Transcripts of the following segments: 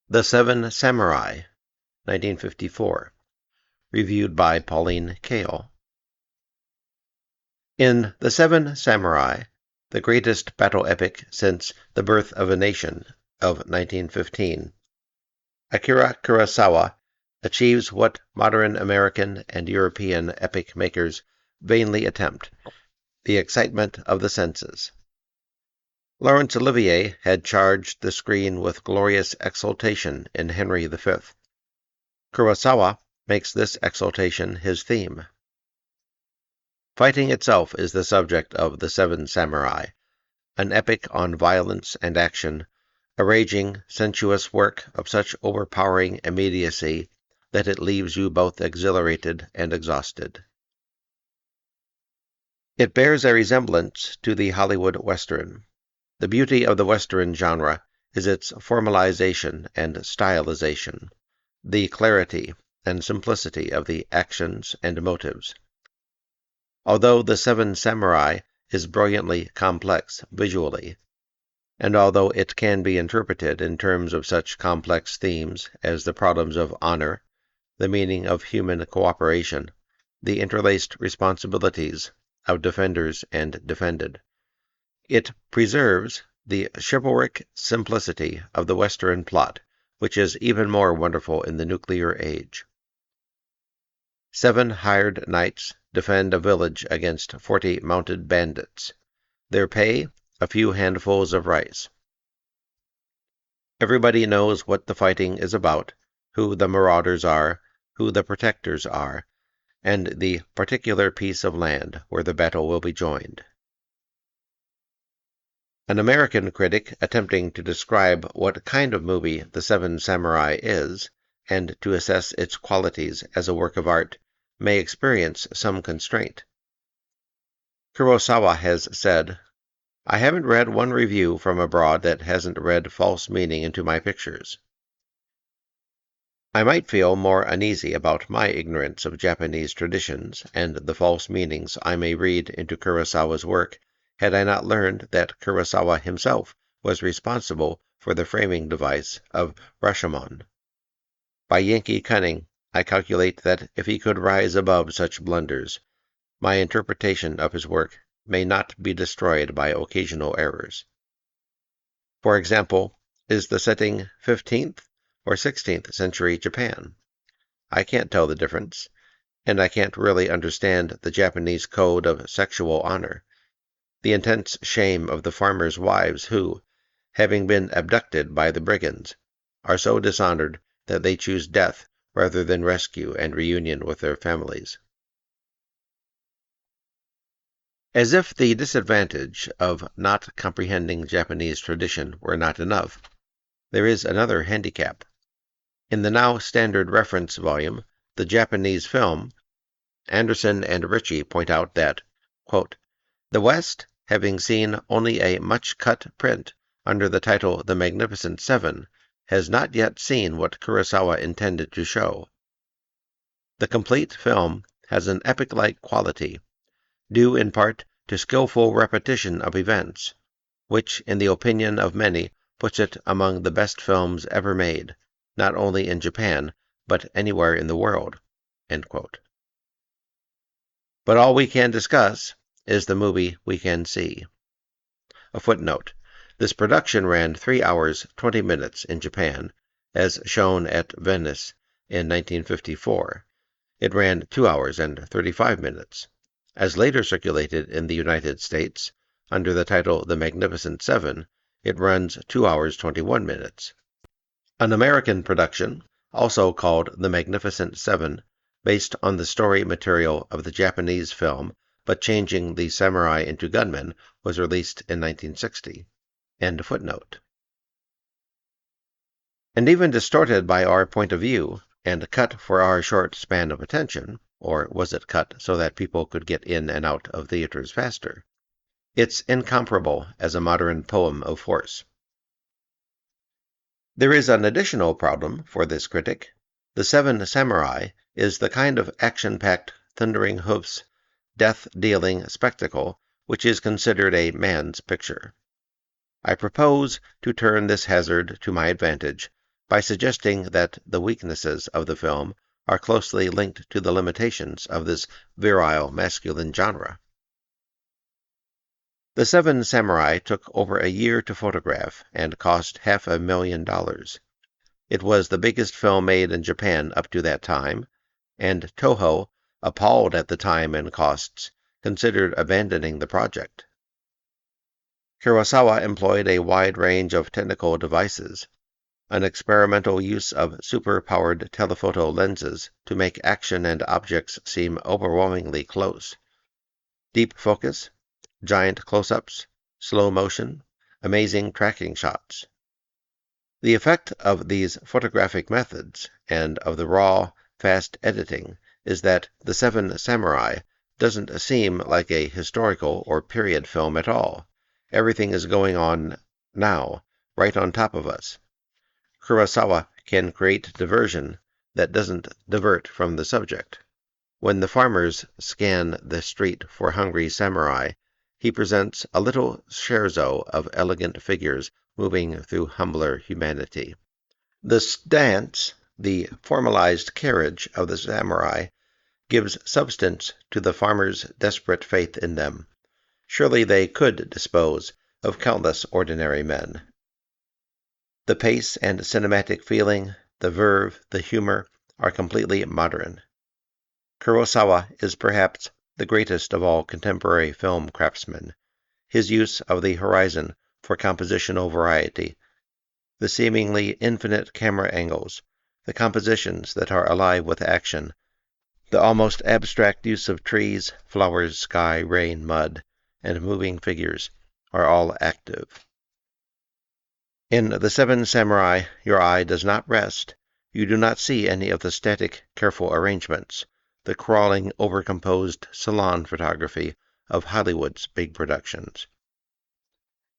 The Seven Samurai, 1954. Reviewed by Pauline Kael. In The Seven Samurai, the greatest battle epic since The Birth of a Nation of 1915, Akira Kurosawa achieves what modern American and European epic makers vainly attempt: the excitement of the senses. Laurence Olivier had charged the screen with glorious exultation in Henry V. Kurosawa makes this exultation his theme. Fighting itself is the subject of The Seven Samurai, an epic on violence and action, a raging, sensuous work of such overpowering immediacy that it leaves you both exhilarated and exhausted. It bears a resemblance to the Hollywood Western. The beauty of the Western genre is its formalization and stylization, the clarity and simplicity of the actions and motives. Although The Seven Samurai is brilliantly complex visually, and although it can be interpreted in terms of such complex themes as the problems of honor, the meaning of human cooperation, the interlaced responsibilities of defenders and defended, it preserves the chivalric simplicity of the Western plot, which is even more wonderful in the nuclear age. 7 hired knights defend a village against 40 mounted bandits. Their pay, a few handfuls of rice. Everybody knows what the fighting is about, who the marauders are, who the protectors are, and the particular piece of land where the battle will be joined. An American critic attempting to describe what kind of movie The Seven Samurai is, and to assess its qualities as a work of art, may experience some constraint. Kurosawa has said, "I haven't read one review from abroad that hasn't read false meaning into my pictures." I might feel more uneasy about my ignorance of Japanese traditions and the false meanings I may read into Kurosawa's work had I not learned that Kurosawa himself was responsible for the framing device of Rashomon. By Yankee cunning, I calculate that if he could rise above such blunders, my interpretation of his work may not be destroyed by occasional errors. For example, is the setting 15th or 16th century Japan? I can't tell the difference, and I can't really understand the Japanese code of sexual honor, the intense shame of the farmers' wives who, having been abducted by the brigands, are so dishonored that they choose death rather than rescue and reunion with their families. As if the disadvantage of not comprehending Japanese tradition were not enough, there is another handicap. In the now standard reference volume, The Japanese Film, Anderson and Ritchie point out that, quote, "The West, having seen only a much-cut print under the title The Magnificent Seven, has not yet seen what Kurosawa intended to show. The complete film has an epic-like quality, due in part to skillful repetition of events, which, in the opinion of many, puts it among the best films ever made, not only in Japan, but anywhere in the world." End quote. But all we can discuss is the movie we can see. A footnote: this production ran 3 hours 20 minutes in Japan, as shown at Venice in 1954. It ran 2 hours and 35 minutes. As later circulated in the United States, under the title The Magnificent Seven, it runs 2 hours 21 minutes. An American production, also called The Magnificent Seven, based on the story material of the Japanese film, but changing the samurai into gunmen, was released in 1960. End footnote. And even distorted by our point of view, and cut for our short span of attention, or was it cut so that people could get in and out of theaters faster? It's incomparable as a modern poem of force. There is an additional problem for this critic. The Seven Samurai is the kind of action-packed, thundering hoofs, death-dealing spectacle which is considered a man's picture. I propose to turn this hazard to my advantage by suggesting that the weaknesses of the film are closely linked to the limitations of this virile masculine genre. The Seven Samurai took over a year to photograph and cost $500,000. It was the biggest film made in Japan up to that time, and Toho, appalled at the time and costs, considered abandoning the project. Kurosawa employed a wide range of technical devices, an experimental use of super-powered telephoto lenses to make action and objects seem overwhelmingly close, deep focus, giant close-ups, slow motion, amazing tracking shots. The effect of these photographic methods and of the raw, fast editing is that The Seven Samurai doesn't seem like a historical or period film at all. Everything is going on now, right on top of us. Kurosawa can create diversion that doesn't divert from the subject. When the farmers scan the street for hungry samurai, he presents a little scherzo of elegant figures moving through humbler humanity. The stance, the formalized carriage of the samurai, gives substance to the farmers' desperate faith in them. Surely they could dispose of countless ordinary men. The pace and cinematic feeling, the verve, the humor are completely modern. Kurosawa is perhaps the greatest of all contemporary film craftsmen. His use of the horizon for compositional variety, the seemingly infinite camera angles, the compositions that are alive with action, the almost abstract use of trees, flowers, sky, rain, mud, and moving figures are all active. In The Seven Samurai, your eye does not rest. You do not see any of the static, careful arrangements, the crawling, overcomposed salon photography of Hollywood's big productions.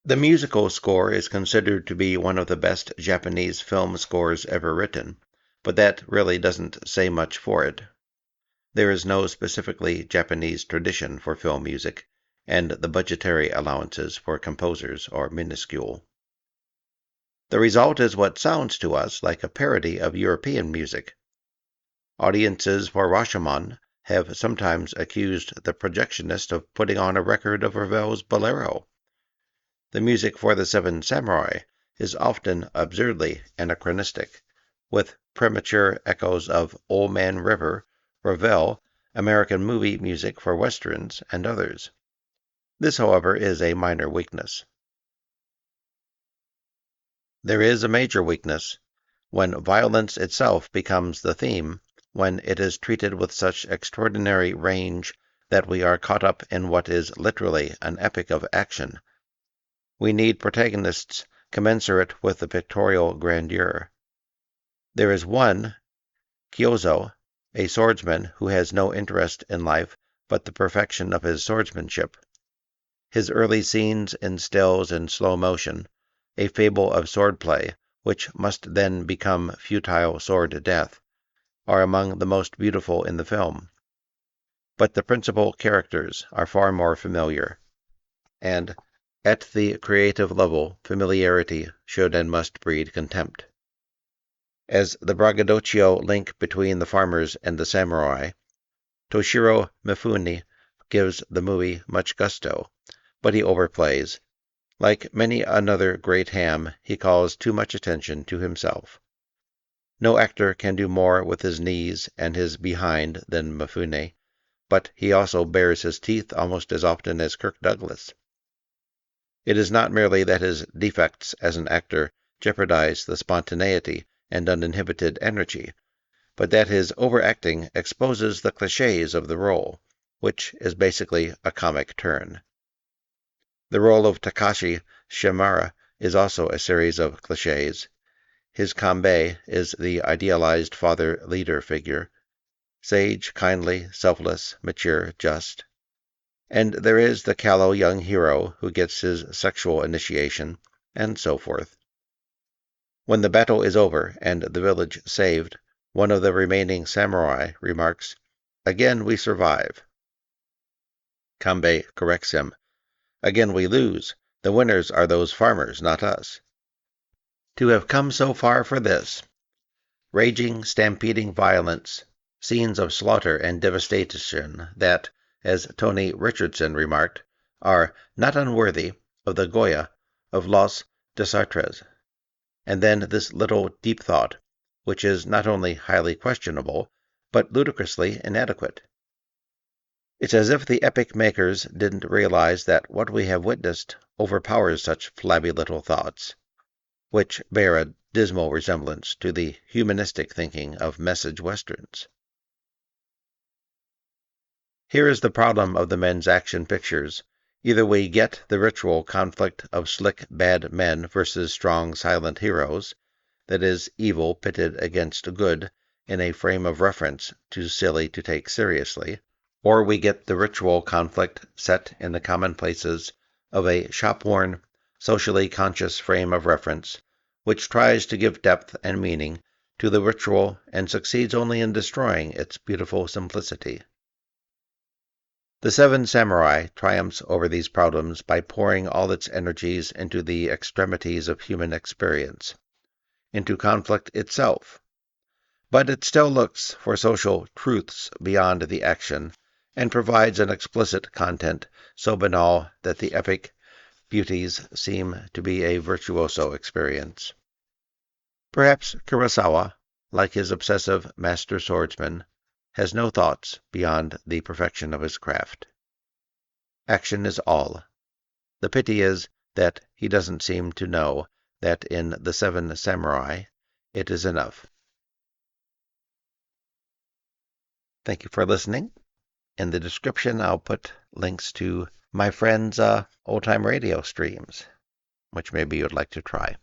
The musical score is considered to be one of the best Japanese film scores ever written, but that really doesn't say much for it. There is no specifically Japanese tradition for film music, and the budgetary allowances for composers are minuscule. The result is what sounds to us like a parody of European music. Audiences for Rashomon have sometimes accused the projectionist of putting on a record of Ravel's Bolero. The music for The Seven Samurai is often absurdly anachronistic, with premature echoes of Old Man River, Ravel, American movie music for westerns, and others. This, however, is a minor weakness. There is a major weakness when violence itself becomes the theme, when it is treated with such extraordinary range that we are caught up in what is literally an epic of action. We need protagonists commensurate with the pictorial grandeur. There is one, Kyozo, a swordsman who has no interest in life but the perfection of his swordsmanship. His early scenes in stills and slow motion, a fable of swordplay, which must then become futile sword death, are among the most beautiful in the film. But the principal characters are far more familiar, and at the creative level, familiarity should and must breed contempt. As the braggadocio link between the farmers and the samurai, Toshiro Mifune gives the movie much gusto, but he overplays. Like many another great ham, he calls too much attention to himself. No actor can do more with his knees and his behind than Mifune, but he also bares his teeth almost as often as Kirk Douglas. It is not merely that his defects as an actor jeopardize the spontaneity and uninhibited energy, but that his overacting exposes the clichés of the role, which is basically a comic turn. The role of Takashi Shimura is also a series of clichés. His Kanbei is the idealized father-leader figure, sage, kindly, selfless, mature, just. And there is the callow young hero who gets his sexual initiation, and so forth. When the battle is over and the village saved, one of the remaining samurai remarks, "Again we survive." Kanbei corrects him, "Again we lose. The winners are those farmers, not us." To have come so far for this, raging, stampeding violence, scenes of slaughter and devastation that, as Tony Richardson remarked, are not unworthy of the Goya of Los Desastres. And then this little deep thought, which is not only highly questionable, but ludicrously inadequate. It's as if the epic makers didn't realize that what we have witnessed overpowers such flabby little thoughts, which bear a dismal resemblance to the humanistic thinking of message westerns. Here is the problem of the men's action pictures. Either we get the ritual conflict of slick bad men versus strong silent heroes, that is, evil pitted against good in a frame of reference too silly to take seriously, or we get the ritual conflict set in the commonplaces of a shop-worn, socially conscious frame of reference, which tries to give depth and meaning to the ritual and succeeds only in destroying its beautiful simplicity. The Seven Samurai triumphs over these problems by pouring all its energies into the extremities of human experience, into conflict itself. But it still looks for social truths beyond the action, and provides an explicit content so banal that the epic beauties seem to be a virtuoso experience. Perhaps Kurosawa, like his obsessive master swordsman, has no thoughts beyond the perfection of his craft. Action is all. The pity is that he doesn't seem to know that in The Seven Samurai it is enough. Thank you for listening. In the description, I'll put links to my friend's old-time radio streams, which maybe you'd like to try.